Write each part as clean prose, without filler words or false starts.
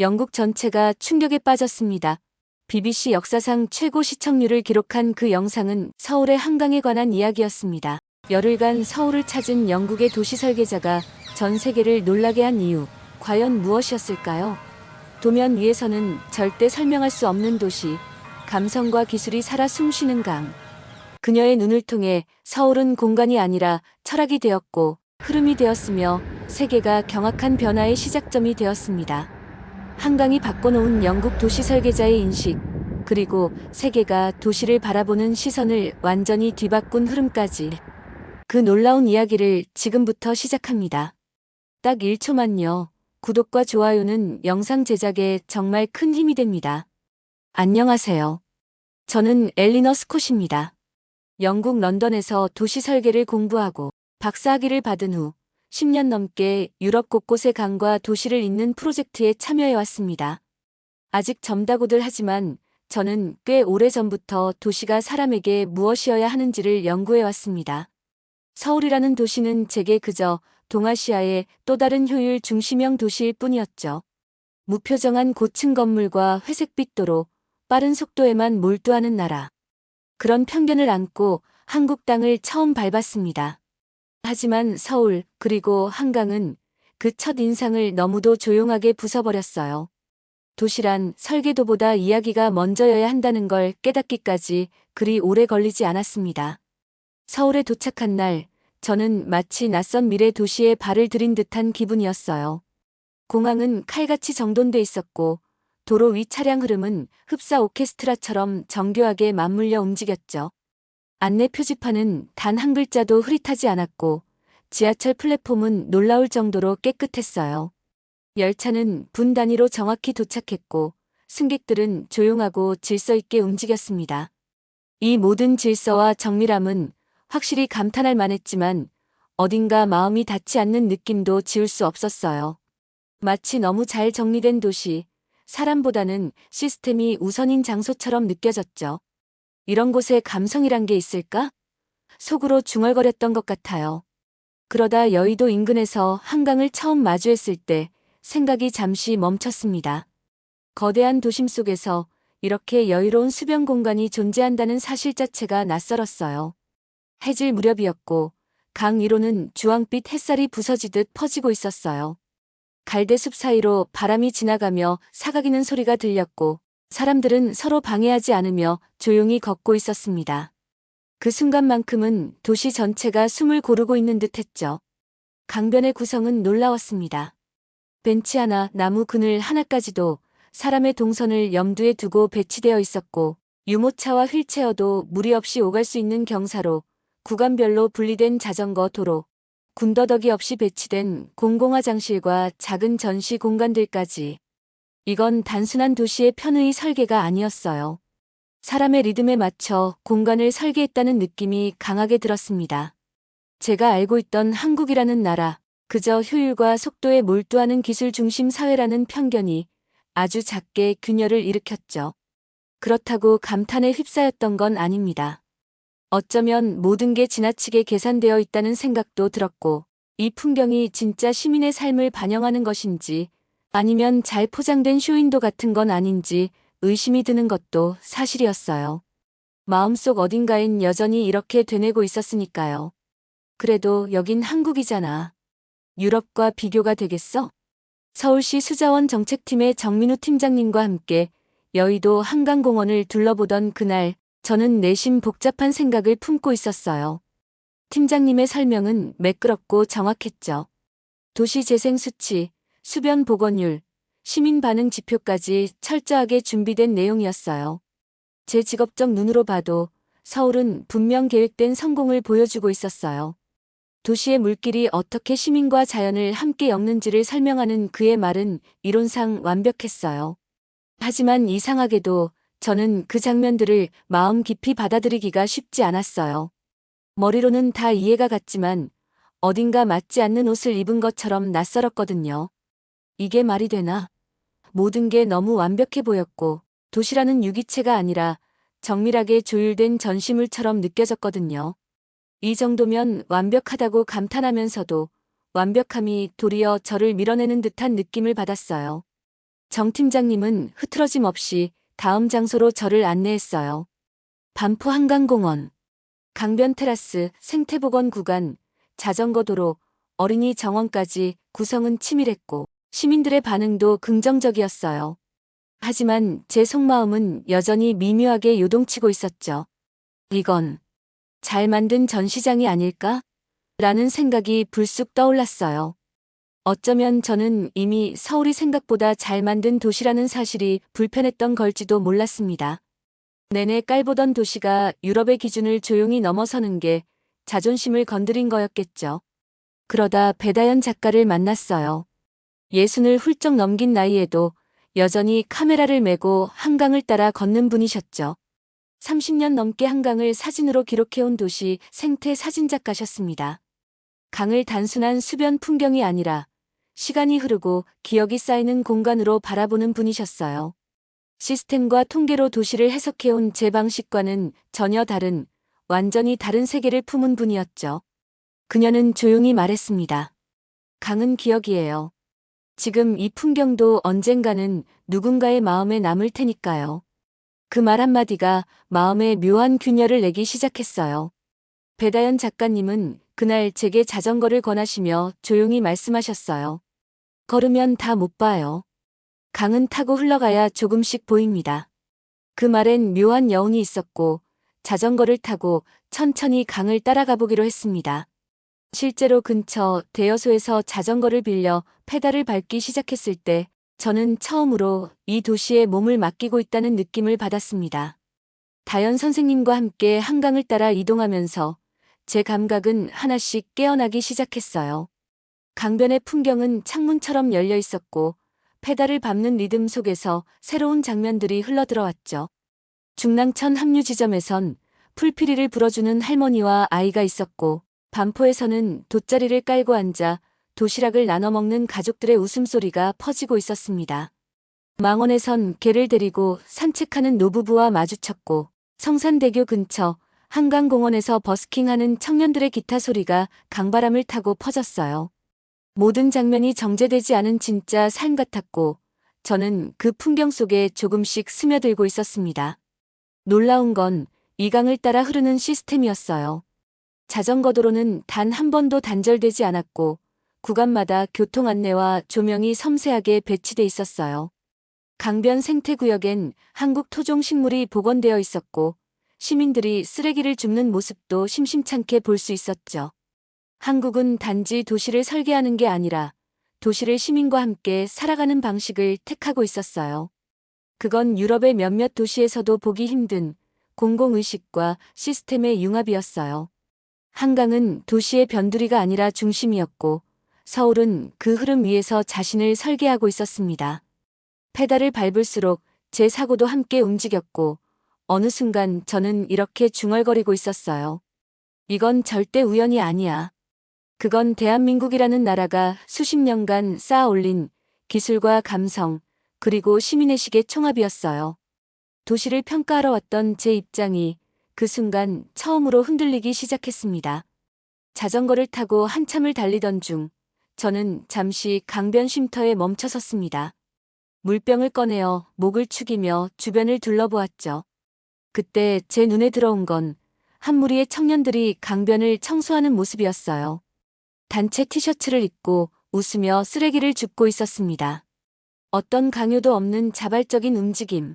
영국 전체가 충격에 빠졌습니다. BBC 역사상 최고 시청률을 기록한 그 영상은 서울의 한강에 관한 이야기였습니다. 열흘간 서울을 찾은 영국의 도시 설계자가 전 세계를 놀라게 한 이유, 과연 무엇이었을까요? 도면 위에서는 절대 설명할 수 없는 도시, 감성과 기술이 살아 숨쉬는 강. 그녀의 눈을 통해 서울은 공간이 아니라 철학이 되었고 흐름이 되었으며 세계가 경악한 변화의 시작점이 되었습니다. 한강이 바꿔놓은 영국 도시 설계자의 인식, 그리고 세계가 도시를 바라보는 시선을 완전히 뒤바꾼 흐름까지. 그 놀라운 이야기를 지금부터 시작합니다. 딱 1초만요. 구독과 좋아요는 영상 제작에 정말 큰 힘이 됩니다. 안녕하세요. 저는 엘리너 스콧입니다. 영국 런던에서 도시 설계를 공부하고 박사학위를 받은 후 10년 넘게 유럽 곳곳의 강과 도시를 잇는 프로젝트에 참여해왔습니다. 아직 젊다고들 하지만 저는 꽤 오래전부터 도시가 사람에게 무엇이어야 하는지를 연구해왔습니다. 서울이라는 도시는 제게 그저 동아시아의 또 다른 효율 중심형 도시일 뿐이었죠. 무표정한 고층 건물과 회색빛 도로, 빠른 속도에만 몰두하는 나라. 그런 편견을 안고 한국 땅을 처음 밟았습니다. 하지만 서울, 그리고 한강은 그 첫 인상을 너무도 조용하게 부숴버렸어요. 도시란 설계도보다 이야기가 먼저여야 한다는 걸 깨닫기까지 그리 오래 걸리지 않았습니다. 서울에 도착한 날, 저는 마치 낯선 미래 도시에 발을 들인 듯한 기분이었어요. 공항은 칼같이 정돈돼 있었고, 도로 위 차량 흐름은 흡사 오케스트라처럼 정교하게 맞물려 움직였죠. 안내 표지판은 단 한 글자도 흐릿하지 않았고, 지하철 플랫폼은 놀라울 정도로 깨끗했어요. 열차는 분 단위로 정확히 도착했고, 승객들은 조용하고 질서 있게 움직였습니다. 이 모든 질서와 정밀함은 확실히 감탄할 만했지만, 어딘가 마음이 닿지 않는 느낌도 지울 수 없었어요. 마치 너무 잘 정리된 도시, 사람보다는 시스템이 우선인 장소처럼 느껴졌죠. 이런 곳에 감성이란 게 있을까? 속으로 중얼거렸던 것 같아요. 그러다 여의도 인근에서 한강을 처음 마주했을 때 생각이 잠시 멈췄습니다. 거대한 도심 속에서 이렇게 여유로운 수변 공간이 존재한다는 사실 자체가 낯설었어요. 해질 무렵이었고 강 위로는 주황빛 햇살이 부서지듯 퍼지고 있었어요. 갈대숲 사이로 바람이 지나가며 사각이는 소리가 들렸고 사람들은 서로 방해하지 않으며 조용히 걷고 있었습니다. 그 순간만큼은 도시 전체가 숨을 고르고 있는 듯했죠. 강변의 구성은 놀라웠습니다. 벤치 하나, 나무 그늘 하나까지도 사람의 동선을 염두에 두고 배치되어 있었고 유모차와 휠체어도 무리 없이 오갈 수 있는 경사로 구간별로 분리된 자전거 도로, 군더더기 없이 배치된 공공화장실과 작은 전시 공간들까지. 이건 단순한 도시의 편의 설계가 아니었어요. 사람의 리듬에 맞춰 공간을 설계했다는 느낌이 강하게 들었습니다. 제가 알고 있던 한국이라는 나라, 그저 효율과 속도에 몰두하는 기술 중심 사회라는 편견이 아주 작게 균열을 일으켰죠. 그렇다고 감탄에 휩싸였던 건 아닙니다. 어쩌면 모든 게 지나치게 계산되어 있다는 생각도 들었고, 이 풍경이 진짜 시민의 삶을 반영하는 것인지, 아니면 잘 포장된 쇼윈도 같은 건 아닌지 의심이 드는 것도 사실이었어요. 마음속 어딘가엔 여전히 이렇게 되뇌고 있었으니까요. 그래도 여긴 한국이잖아. 유럽과 비교가 되겠어? 서울시 수자원 정책팀의 정민우 팀장님과 함께 여의도 한강공원을 둘러보던 그날, 저는 내심 복잡한 생각을 품고 있었어요. 팀장님의 설명은 매끄럽고 정확했죠. 도시 재생 수치, 수변 복원율, 시민 반응 지표까지 철저하게 준비된 내용이었어요. 제 직업적 눈으로 봐도 서울은 분명 계획된 성공을 보여주고 있었어요. 도시의 물길이 어떻게 시민과 자연을 함께 엮는지를 설명하는 그의 말은 이론상 완벽했어요. 하지만 이상하게도 저는 그 장면들을 마음 깊이 받아들이기가 쉽지 않았어요. 머리로는 다 이해가 갔지만 어딘가 맞지 않는 옷을 입은 것처럼 낯설었거든요. 이게 말이 되나? 모든 게 너무 완벽해 보였고 도시라는 유기체가 아니라 정밀하게 조율된 전시물처럼 느껴졌거든요. 이 정도면 완벽하다고 감탄하면서도 완벽함이 도리어 저를 밀어내는 듯한 느낌을 받았어요. 정 팀장님은 흐트러짐 없이 다음 장소로 저를 안내했어요. 반포 한강공원, 강변 테라스, 생태복원 구간, 자전거 도로, 어린이 정원까지 구성은 치밀했고 시민들의 반응도 긍정적이었어요. 하지만 제 속마음은 여전히 미묘하게 요동치고 있었죠. 이건 잘 만든 전시장이 아닐까? 라는 생각이 불쑥 떠올랐어요. 어쩌면 저는 이미 서울이 생각보다 잘 만든 도시라는 사실이 불편했던 걸지도 몰랐습니다. 내내 깔보던 도시가 유럽의 기준을 조용히 넘어서는 게 자존심을 건드린 거였겠죠. 그러다 배다연 작가를 만났어요. 60을 훌쩍 넘긴 나이에도 여전히 카메라를 메고 한강을 따라 걷는 분이셨죠. 30년 넘게 한강을 사진으로 기록해온 도시 생태 사진작가셨습니다. 강을 단순한 수변 풍경이 아니라 시간이 흐르고 기억이 쌓이는 공간으로 바라보는 분이셨어요. 시스템과 통계로 도시를 해석해온 제 방식과는 전혀 다른, 완전히 다른 세계를 품은 분이었죠. 그녀는 조용히 말했습니다. 강은 기억이에요. 지금 이 풍경도 언젠가는 누군가의 마음에 남을 테니까요. 그 말 한마디가 마음에 묘한 균열을 내기 시작했어요. 배다연 작가님은 그날 제게 자전거를 권하시며 조용히 말씀하셨어요. 걸으면 다 못 봐요. 강은 타고 흘러가야 조금씩 보입니다. 그 말엔 묘한 여운이 있었고 자전거를 타고 천천히 강을 따라가 보기로 했습니다. 실제로 근처 대여소에서 자전거를 빌려 페달을 밟기 시작했을 때 저는 처음으로 이 도시에 몸을 맡기고 있다는 느낌을 받았습니다. 다연 선생님과 함께 한강을 따라 이동하면서 제 감각은 하나씩 깨어나기 시작했어요. 강변의 풍경은 창문처럼 열려 있었고 페달을 밟는 리듬 속에서 새로운 장면들이 흘러들어왔죠. 중랑천 합류 지점에선 풀피리를 불어주는 할머니와 아이가 있었고 반포에서는 돗자리를 깔고 앉아 도시락을 나눠 먹는 가족들의 웃음소리가 퍼지고 있었습니다. 망원에선 개를 데리고 산책하는 노부부와 마주쳤고 성산대교 근처 한강공원에서 버스킹하는 청년들의 기타 소리가 강바람을 타고 퍼졌어요. 모든 장면이 정제되지 않은 진짜 삶 같았고 저는 그 풍경 속에 조금씩 스며들고 있었습니다. 놀라운 건 이 강을 따라 흐르는 시스템이었어요. 자전거 도로는 단 한 번도 단절되지 않았고 구간마다 교통 안내와 조명이 섬세하게 배치돼 있었어요. 강변 생태구역엔 한국 토종식물이 복원되어 있었고 시민들이 쓰레기를 줍는 모습도 심심찮게 볼 수 있었죠. 한국은 단지 도시를 설계하는 게 아니라 도시를 시민과 함께 살아가는 방식을 택하고 있었어요. 그건 유럽의 몇몇 도시에서도 보기 힘든 공공의식과 시스템의 융합이었어요. 한강은 도시의 변두리가 아니라 중심이었고 서울은 그 흐름 위에서 자신을 설계하고 있었습니다. 페달을 밟을수록 제 사고도 함께 움직였고 어느 순간 저는 이렇게 중얼거리고 있었어요. 이건 절대 우연이 아니야. 그건 대한민국이라는 나라가 수십 년간 쌓아 올린 기술과 감성, 그리고 시민의식의 총합이었어요. 도시를 평가하러 왔던 제 입장이 그 순간 처음으로 흔들리기 시작했습니다. 자전거를 타고 한참을 달리던 중 저는 잠시 강변 쉼터에 멈춰 섰습니다. 물병을 꺼내어 목을 축이며 주변을 둘러보았죠. 그때 제 눈에 들어온 건 한 무리의 청년들이 강변을 청소하는 모습이었어요. 단체 티셔츠를 입고 웃으며 쓰레기를 줍고 있었습니다. 어떤 강요도 없는 자발적인 움직임.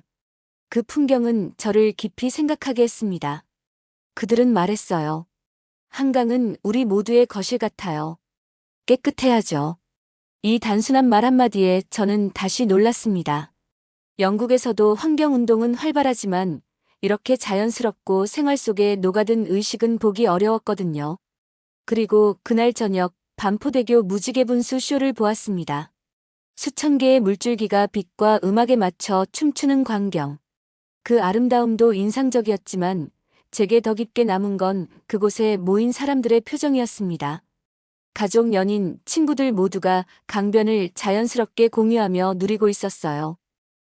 그 풍경은 저를 깊이 생각하게 했습니다. 그들은 말했어요. 한강은 우리 모두의 거실 같아요. 깨끗해야죠. 이 단순한 말 한마디에 저는 다시 놀랐습니다. 영국에서도 환경운동은 활발하지만 이렇게 자연스럽고 생활 속에 녹아든 의식은 보기 어려웠거든요. 그리고 그날 저녁 반포대교 무지개분수 쇼를 보았습니다. 수천 개의 물줄기가 빛과 음악에 맞춰 춤추는 광경. 그 아름다움도 인상적이었지만 제게 더 깊게 남은 건 그곳에 모인 사람들의 표정이었습니다. 가족, 연인, 친구들 모두가 강변을 자연스럽게 공유하며 누리고 있었어요.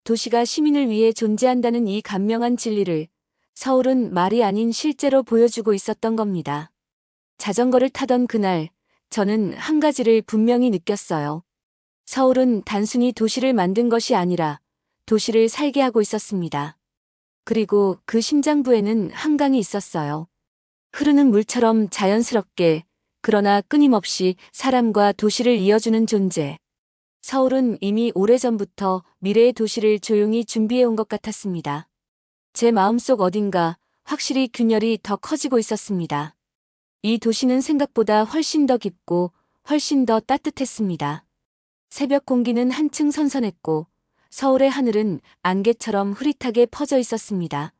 도시가 시민을 위해 존재한다는 이 간명한 진리를 서울은 말이 아닌 실제로 보여주고 있었던 겁니다. 자전거를 타던 그날 저는 한 가지를 분명히 느꼈어요. 서울은 단순히 도시를 만든 것이 아니라 도시를 살게 하고 있었습니다. 그리고 그 심장부에는 한강이 있었어요. 흐르는 물처럼 자연스럽게, 그러나 끊임없이 사람과 도시를 이어주는 존재. 서울은 이미 오래전부터 미래의 도시를 조용히 준비해온 것 같았습니다. 제 마음속 어딘가 확실히 균열이 더 커지고 있었습니다. 이 도시는 생각보다 훨씬 더 깊고 훨씬 더 따뜻했습니다. 새벽 공기는 한층 선선했고 서울의 하늘은 안개처럼 흐릿하게 퍼져 있었습니다.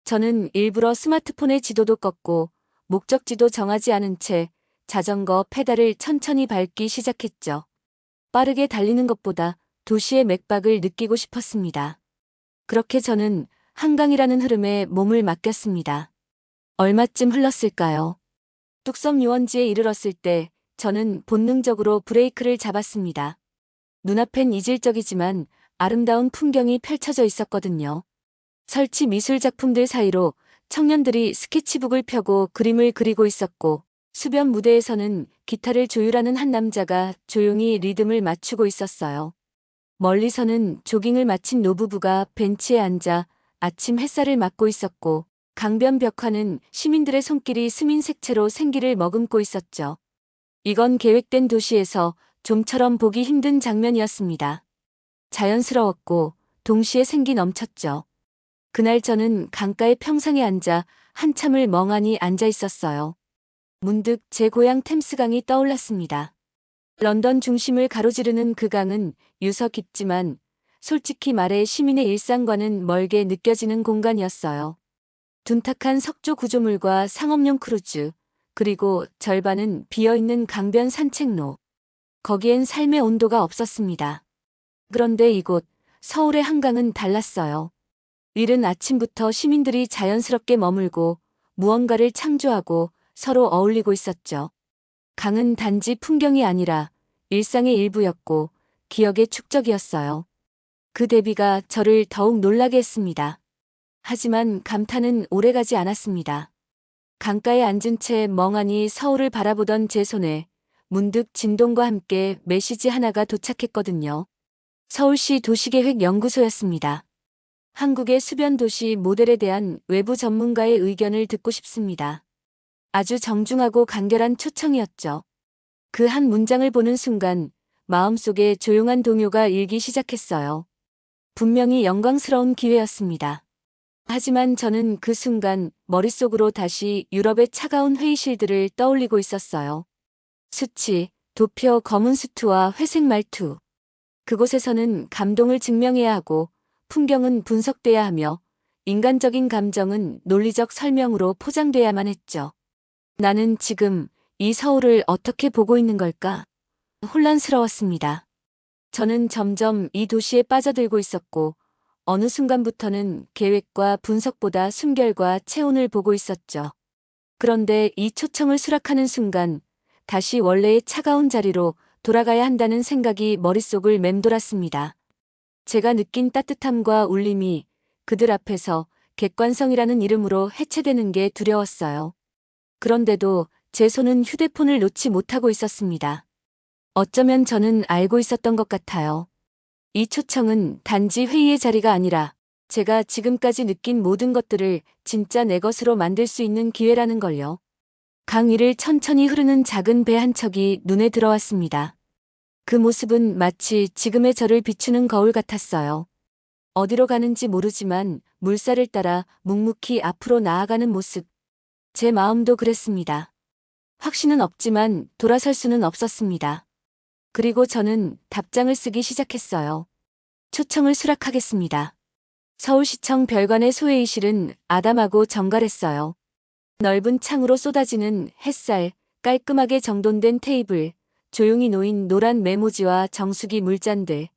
저는 일부러 스마트폰의 지도도 껐고 목적지도 정하지 않은 채 자전거 페달을 천천히 밟기 시작했죠. 빠르게 달리는 것보다 도시의 맥박을 느끼고 싶었습니다. 그렇게 저는 한강이라는 흐름에 몸을 맡겼습니다. 얼마쯤 흘렀을까요? 뚝섬 유원지에 이르렀을 때 저는 본능적으로 브레이크를 잡았습니다. 눈앞엔 이질적이지만 아름다운 풍경이 펼쳐져 있었거든요. 설치 미술 작품들 사이로 청년들이 스케치북을 펴고 그림을 그리고 있었고 수변 무대에서는 기타를 조율하는 한 남자가 조용히 리듬을 맞추고 있었어요. 멀리서는 조깅을 마친 노부부가 벤치에 앉아 아침 햇살을 맞고 있었고 강변 벽화는 시민들의 손길이 스민 색채로 생기를 머금고 있었죠. 이건 계획된 도시에서 좀처럼 보기 힘든 장면이었습니다. 자연스러웠고 동시에 생기 넘쳤죠. 그날 저는 강가의 평상에 앉아 한참을 멍하니 앉아 있었어요. 문득 제 고향 템스강이 떠올랐습니다. 런던 중심을 가로지르는 그 강은 유서 깊지만 솔직히 말해 시민의 일상과는 멀게 느껴지는 공간이었어요. 둔탁한 석조 구조물과 상업용 크루즈, 그리고 절반은 비어있는 강변 산책로. 거기엔 삶의 온도가 없었습니다. 그런데 이곳, 서울의 한강은 달랐어요. 이른 아침부터 시민들이 자연스럽게 머물고 무언가를 창조하고 서로 어울리고 있었죠. 강은 단지 풍경이 아니라 일상의 일부였고 기억의 축적이었어요. 그 대비가 저를 더욱 놀라게 했습니다. 하지만 감탄은 오래가지 않았습니다. 강가에 앉은 채 멍하니 서울을 바라보던 제 손에 문득 진동과 함께 메시지 하나가 도착했거든요. 서울시 도시계획연구소였습니다. 한국의 수변도시 모델에 대한 외부 전문가의 의견을 듣고 싶습니다. 아주 정중하고 간결한 초청이었죠. 그 한 문장을 보는 순간 마음속에 조용한 동요가 일기 시작했어요. 분명히 영광스러운 기회였습니다. 하지만 저는 그 순간 머릿속으로 다시 유럽의 차가운 회의실들을 떠올리고 있었어요. 수치, 도표, 검은 수트와 회색 말투. 그곳에서는 감동을 증명해야 하고 풍경은 분석돼야 하며 인간적인 감정은 논리적 설명으로 포장돼야만 했죠. 나는 지금 이 서울을 어떻게 보고 있는 걸까? 혼란스러웠습니다. 저는 점점 이 도시에 빠져들고 있었고 어느 순간부터는 계획과 분석보다 숨결과 체온을 보고 있었죠. 그런데 이 초청을 수락하는 순간 다시 원래의 차가운 자리로 돌아가야 한다는 생각이 머릿속을 맴돌았습니다. 제가 느낀 따뜻함과 울림이 그들 앞에서 객관성이라는 이름으로 해체되는 게 두려웠어요. 그런데도 제 손은 휴대폰을 놓지 못하고 있었습니다. 어쩌면 저는 알고 있었던 것 같아요. 이 초청은 단지 회의의 자리가 아니라 제가 지금까지 느낀 모든 것들을 진짜 내 것으로 만들 수 있는 기회라는 걸요. 강 위를 천천히 흐르는 작은 배 한 척이 눈에 들어왔습니다. 그 모습은 마치 지금의 저를 비추는 거울 같았어요. 어디로 가는지 모르지만 물살을 따라 묵묵히 앞으로 나아가는 모습. 제 마음도 그랬습니다. 확신은 없지만 돌아설 수는 없었습니다. 그리고 저는 답장을 쓰기 시작했어요. 초청을 수락하겠습니다. 서울시청 별관의 소회의실은 아담하고 정갈했어요. 넓은 창으로 쏟아지는 햇살, 깔끔하게 정돈된 테이블, 조용히 놓인 노란 메모지와 정수기 물잔들.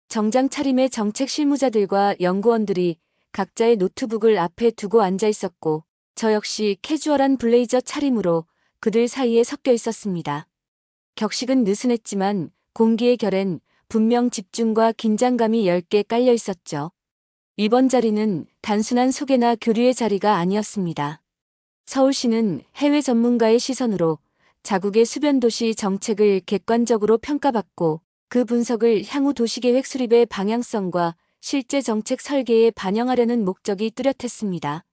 정장 차림의 정책 실무자들과 연구원들이 각자의 노트북을 앞에 두고 앉아 있었고 저 역시 캐주얼한 블레이저 차림으로 그들 사이에 섞여 있었습니다. 격식은 느슨했지만 공기의 결엔 분명 집중과 긴장감이 10개 깔려 있었죠. 이번 자리는 단순한 소개나 교류의 자리가 아니었습니다. 서울시는 해외 전문가의 시선으로 자국의 수변도시 정책을 객관적으로 평가받고 그 분석을 향후 도시계획 수립의 방향성과 실제 정책 설계에 반영하려는 목적이 뚜렷했습니다.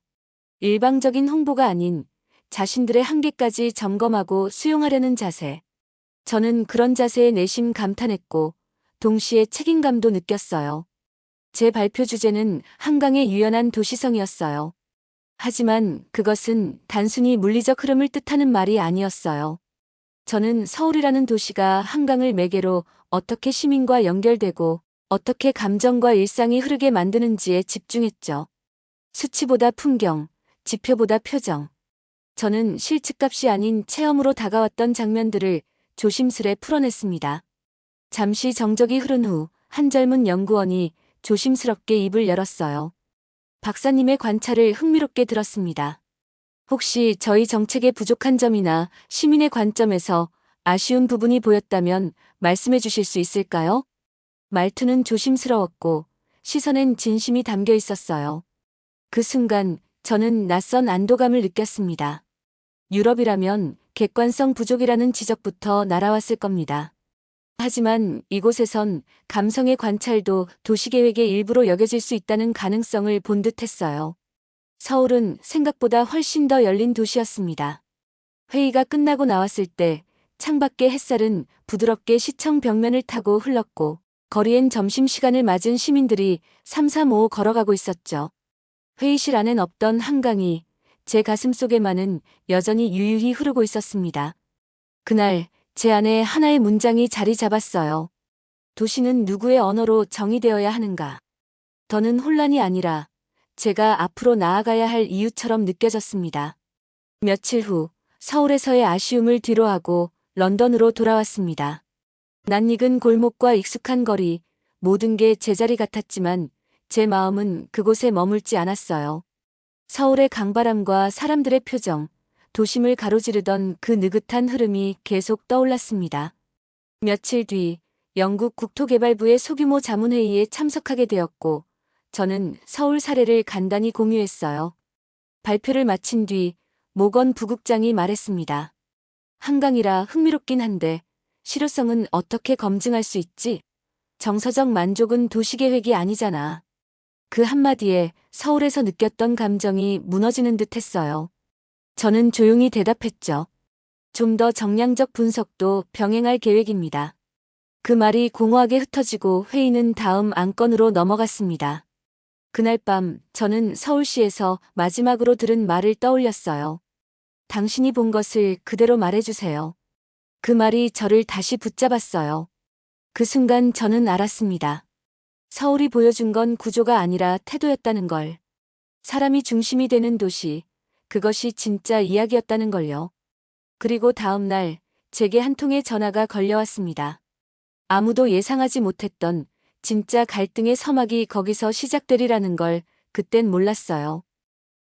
일방적인 홍보가 아닌 자신들의 한계까지 점검하고 수용하려는 자세. 저는 그런 자세에 내심 감탄했고 동시에 책임감도 느꼈어요. 제 발표 주제는 한강의 유연한 도시성이었어요. 하지만 그것은 단순히 물리적 흐름을 뜻하는 말이 아니었어요. 저는 서울이라는 도시가 한강을 매개로 어떻게 시민과 연결되고 어떻게 감정과 일상이 흐르게 만드는지에 집중했죠. 수치보다 풍경, 지표보다 표정. 저는 실측값이 아닌 체험으로 다가왔던 장면들을 조심스레 풀어냈습니다. 잠시 정적이 흐른 후 한 젊은 연구원이 조심스럽게 입을 열었어요. 박사님의 관찰을 흥미롭게 들었습니다. 혹시 저희 정책의 부족한 점이나 시민의 관점에서 아쉬운 부분이 보였다면 말씀해 주실 수 있을까요? 말투는 조심스러웠고 시선엔 진심이 담겨 있었어요. 그 순간 저는 낯선 안도감을 느꼈습니다. 유럽이라면 객관성 부족이라는 지적부터 날아왔을 겁니다. 하지만 이곳에선 감성의 관찰도 도시계획의 일부로 여겨질 수 있다는 가능성을 본 듯했어요. 서울은 생각보다 훨씬 더 열린 도시였습니다. 회의가 끝나고 나왔을 때 창밖의 햇살은 부드럽게 시청 벽면을 타고 흘렀고 거리엔 점심시간을 맞은 시민들이 삼삼오오 걸어가고 있었죠. 회의실 안엔 없던 한강이 제 가슴속에만은 여전히 유유히 흐르고 있었습니다. 그날 제 안에 하나의 문장이 자리 잡았어요. 도시는 누구의 언어로 정의되어야 하는가? 더는 혼란이 아니라 제가 앞으로 나아가야 할 이유처럼 느껴졌습니다. 며칠 후 서울에서의 아쉬움을 뒤로하고 런던으로 돌아왔습니다. 낯익은 골목과 익숙한 거리, 모든 게 제자리 같았지만 제 마음은 그곳에 머물지 않았어요. 서울의 강바람과 사람들의 표정, 도심을 가로지르던 그 느긋한 흐름이 계속 떠올랐습니다. 며칠 뒤 영국 국토개발부의 소규모 자문회의에 참석하게 되었고 저는 서울 사례를 간단히 공유했어요. 발표를 마친 뒤 모건 부국장이 말했습니다. 한강이라 흥미롭긴 한데 실효성은 어떻게 검증할 수 있지? 정서적 만족은 도시계획이 아니잖아. 그 한마디에 서울에서 느꼈던 감정이 무너지는 듯 했어요. 저는 조용히 대답했죠. 좀 더 정량적 분석도 병행할 계획입니다. 그 말이 공허하게 흩어지고 회의는 다음 안건으로 넘어갔습니다. 그날 밤 저는 서울시에서 마지막으로 들은 말을 떠올렸어요. 당신이 본 것을 그대로 말해주세요. 그 말이 저를 다시 붙잡았어요. 그 순간 저는 알았습니다. 서울이 보여준 건 구조가 아니라 태도였다는 걸. 사람이 중심이 되는 도시, 그것이 진짜 이야기였다는 걸요. 그리고 다음 날 제게 한 통의 전화가 걸려왔습니다. 아무도 예상하지 못했던 진짜 갈등의 서막이 거기서 시작되리라는 걸 그땐 몰랐어요.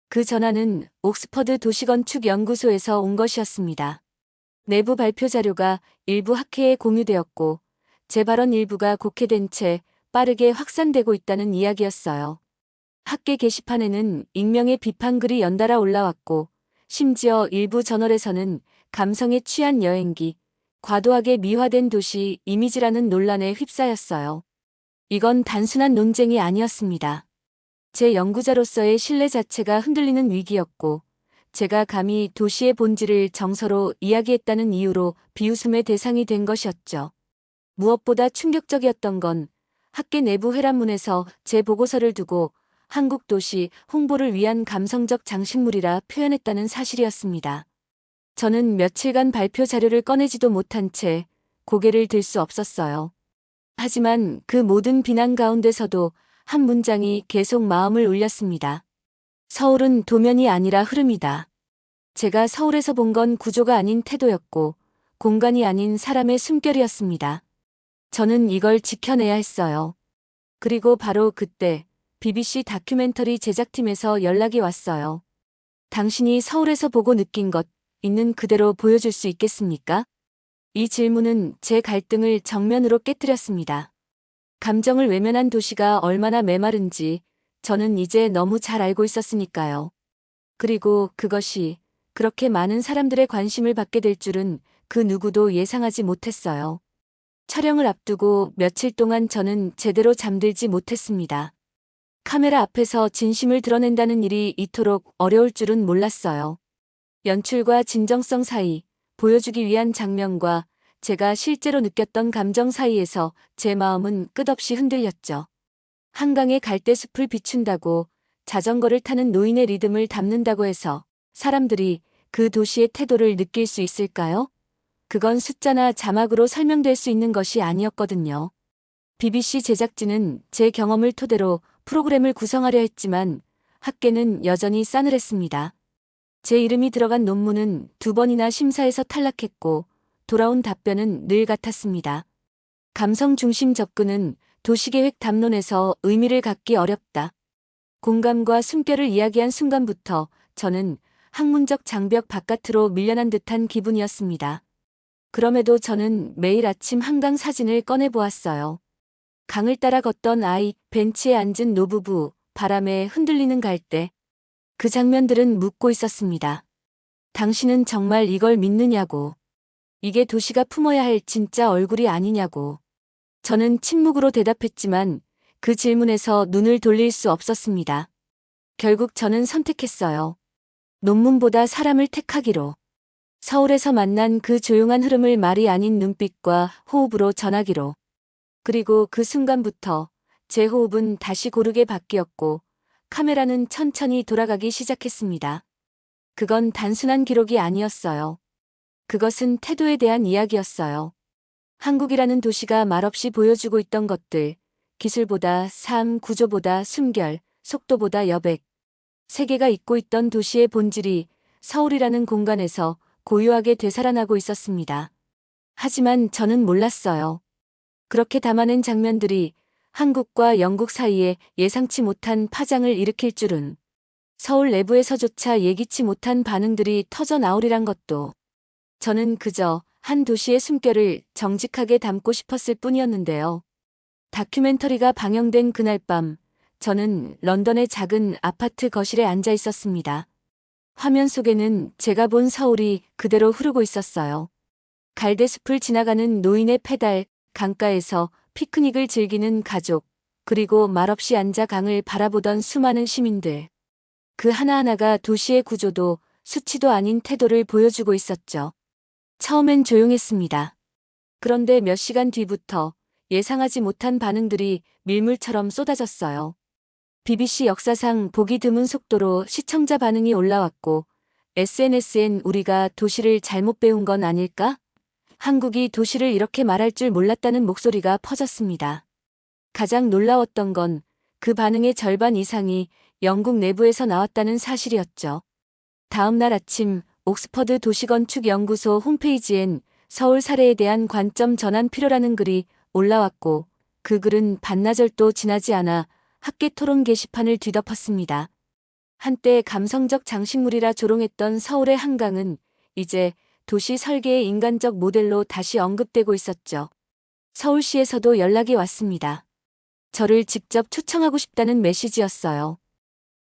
그 전화는 옥스퍼드 도시건축연구소에서 온 것이었습니다. 내부 발표 자료가 일부 학회에 공유되었고 제 발언 일부가 곡해된 채 빠르게 확산되고 있다는 이야기였어요. 학계 게시판에는 익명의 비판글이 연달아 올라왔고 심지어 일부 저널에서는 감성에 취한 여행기, 과도하게 미화된 도시 이미지라는 논란에 휩싸였어요. 이건 단순한 논쟁이 아니었습니다. 제 연구자로서의 신뢰 자체가 흔들리는 위기였고 제가 감히 도시의 본질을 정서로 이야기했다는 이유로 비웃음의 대상이 된 것이었죠. 무엇보다 충격적이었던 건 학계 내부 회람문에서 제 보고서를 두고 한국 도시 홍보를 위한 감성적 장식물이라 표현했다는 사실이었습니다. 저는 며칠간 발표 자료를 꺼내지도 못한 채 고개를 들 수 없었어요. 하지만 그 모든 비난 가운데서도 한 문장이 계속 마음을 울렸습니다. 서울은 도면이 아니라 흐름이다. 제가 서울에서 본 건 구조가 아닌 태도였고 공간이 아닌 사람의 숨결이었습니다. 저는 이걸 지켜내야 했어요. 그리고 바로 그때 BBC 다큐멘터리 제작팀에서 연락이 왔어요. 당신이 서울에서 보고 느낀 것 있는 그대로 보여줄 수 있겠습니까? 이 질문은 제 갈등을 정면으로 깨뜨렸습니다. 감정을 외면한 도시가 얼마나 메마른지 저는 이제 너무 잘 알고 있었으니까요. 그리고 그것이 그렇게 많은 사람들의 관심을 받게 될 줄은 그 누구도 예상하지 못했어요. 촬영을 앞두고 며칠 동안 저는 제대로 잠들지 못했습니다. 카메라 앞에서 진심을 드러낸다는 일이 이토록 어려울 줄은 몰랐어요. 연출과 진정성 사이, 보여주기 위한 장면과 제가 실제로 느꼈던 감정 사이에서 제 마음은 끝없이 흔들렸죠. 한강의 갈대숲을 비춘다고, 자전거를 타는 노인의 리듬을 담는다고 해서 사람들이 그 도시의 태도를 느낄 수 있을까요? 그건 숫자나 자막으로 설명될 수 있는 것이 아니었거든요. BBC 제작진은 제 경험을 토대로 프로그램을 구성하려 했지만 학계는 여전히 싸늘했습니다. 제 이름이 들어간 논문은 2번이나 심사에서 탈락했고 돌아온 답변은 늘 같았습니다. 감성 중심 접근은 도시계획 담론에서 의미를 갖기 어렵다. 공감과 숨결을 이야기한 순간부터 저는 학문적 장벽 바깥으로 밀려난 듯한 기분이었습니다. 그럼에도 저는 매일 아침 한강 사진을 꺼내보았어요. 강을 따라 걷던 아이, 벤치에 앉은 노부부, 바람에 흔들리는 갈대. 그 장면들은 묻고 있었습니다. 당신은 정말 이걸 믿느냐고. 이게 도시가 품어야 할 진짜 얼굴이 아니냐고. 저는 침묵으로 대답했지만 그 질문에서 눈을 돌릴 수 없었습니다. 결국 저는 선택했어요. 논문보다 사람을 택하기로. 서울에서 만난 그 조용한 흐름을 말이 아닌 눈빛과 호흡으로 전하기로. 그리고 그 순간부터 제 호흡은 다시 고르게 바뀌었고 카메라는 천천히 돌아가기 시작했습니다. 그건 단순한 기록이 아니었어요. 그것은 태도에 대한 이야기였어요. 한국이라는 도시가 말없이 보여주고 있던 것들, 기술보다 삶, 구조보다 숨결, 속도보다 여백. 세계가 잊고 있던 도시의 본질이 서울이라는 공간에서 고요하게 되살아나고 있었습니다. 하지만 저는 몰랐어요. 그렇게 담아낸 장면들이 한국과 영국 사이에 예상치 못한 파장을 일으킬 줄은, 서울 내부에서조차 예기치 못한 반응들이 터져 나오리란 것도. 저는 그저 한 도시의 숨결을 정직하게 담고 싶었을 뿐이었는데요. 다큐멘터리가 방영된 그날 밤, 저는 런던의 작은 아파트 거실에 앉아 있었습니다. 화면 속에는 제가 본 서울이 그대로 흐르고 있었어요. 갈대숲을 지나가는 노인의 페달, 강가에서 피크닉을 즐기는 가족, 그리고 말없이 앉아 강을 바라보던 수많은 시민들. 그 하나하나가 도시의 구조도 수치도 아닌 태도를 보여주고 있었죠. 처음엔 조용했습니다. 그런데 몇 시간 뒤부터 예상하지 못한 반응들이 밀물처럼 쏟아졌어요. BBC 역사상 보기 드문 속도로 시청자 반응이 올라왔고 SNS엔 우리가 도시를 잘못 배운 건 아닐까? 한국이 도시를 이렇게 말할 줄 몰랐다는 목소리가 퍼졌습니다. 가장 놀라웠던 건 그 반응의 절반 이상이 영국 내부에서 나왔다는 사실이었죠. 다음 날 아침 옥스퍼드 도시건축연구소 홈페이지엔 서울 사례에 대한 관점 전환 필요라는 글이 올라왔고 그 글은 반나절도 지나지 않아 학계 토론 게시판을 뒤덮었습니다. 한때 감성적 장식물이라 조롱했던 서울의 한강은 이제 도시 설계의 인간적 모델로 다시 언급되고 있었죠. 서울시에서도 연락이 왔습니다. 저를 직접 초청하고 싶다는 메시지였어요.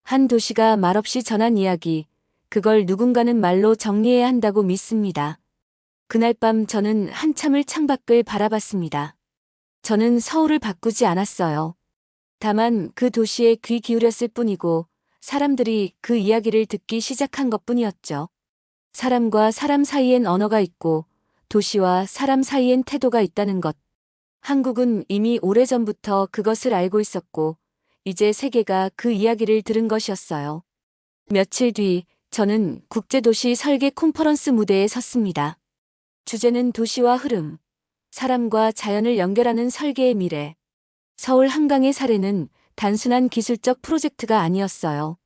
한 도시가 말없이 전한 이야기, 그걸 누군가는 말로 정리해야 한다고 믿습니다. 그날 밤 저는 한참을 창밖을 바라봤습니다. 저는 서울을 바꾸지 않았어요. 다만 그 도시에 귀 기울였을 뿐이고 사람들이 그 이야기를 듣기 시작한 것뿐이었죠. 사람과 사람 사이엔 언어가 있고 도시와 사람 사이엔 태도가 있다는 것. 한국은 이미 오래전부터 그것을 알고 있었고 이제 세계가 그 이야기를 들은 것이었어요. 며칠 뒤 저는 국제도시 설계 컨퍼런스 무대에 섰습니다. 주제는 도시와 흐름, 사람과 자연을 연결하는 설계의 미래. 서울 한강의 사례는 단순한 기술적 프로젝트가 아니었어요.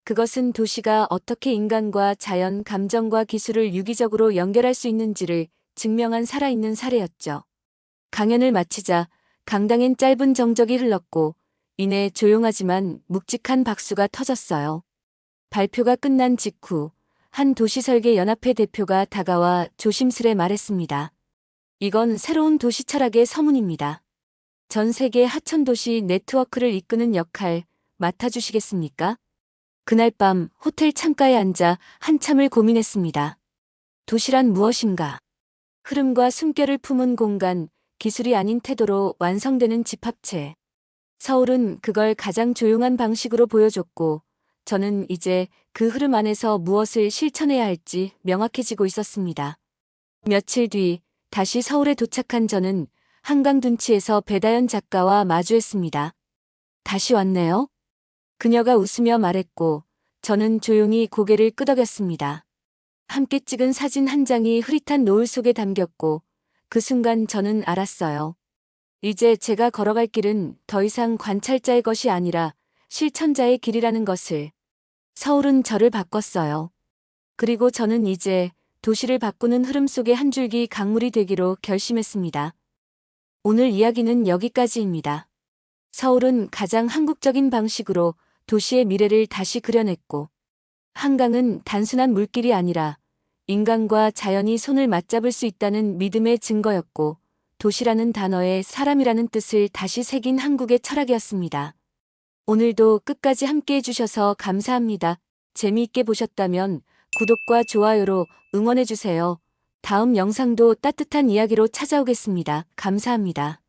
그것은 도시가 어떻게 인간과 자연, 감정과 기술을 유기적으로 연결할 수 있는지를 증명한 살아있는 사례였죠. 강연을 마치자 강당엔 짧은 정적이 흘렀고 이내 조용하지만 묵직한 박수가 터졌어요. 발표가 끝난 직후 한 도시설계연합회 대표가 다가와 조심스레 말했습니다. 이건 새로운 도시 철학의 서문입니다. 전 세계 하천도시 네트워크를 이끄는 역할 맡아주시겠습니까? 그날 밤 호텔 창가에 앉아 한참을 고민했습니다. 도시란 무엇인가? 흐름과 숨결을 품은 공간, 기술이 아닌 태도로 완성되는 집합체. 서울은 그걸 가장 조용한 방식으로 보여줬고, 저는 이제 그 흐름 안에서 무엇을 실천해야 할지 명확해지고 있었습니다. 며칠 뒤 다시 서울에 도착한 저는 한강 둔치에서 배다연 작가와 마주했습니다. 다시 왔네요? 그녀가 웃으며 말했고, 저는 조용히 고개를 끄덕였습니다. 함께 찍은 사진 한 장이 흐릿한 노을 속에 담겼고, 그 순간 저는 알았어요. 이제 제가 걸어갈 길은 더 이상 관찰자의 것이 아니라 실천자의 길이라는 것을. 서울은 저를 바꿨어요. 그리고 저는 이제 도시를 바꾸는 흐름 속의 한 줄기 강물이 되기로 결심했습니다. 오늘 이야기는 여기까지입니다. 서울은 가장 한국적인 방식으로 도시의 미래를 다시 그려냈고, 한강은 단순한 물길이 아니라 인간과 자연이 손을 맞잡을 수 있다는 믿음의 증거였고, 도시라는 단어에 사람이라는 뜻을 다시 새긴 한국의 철학이었습니다. 오늘도 끝까지 함께 해주셔서 감사합니다. 재미있게 보셨다면 구독과 좋아요로 응원해주세요. 다음 영상도 따뜻한 이야기로 찾아오겠습니다. 감사합니다.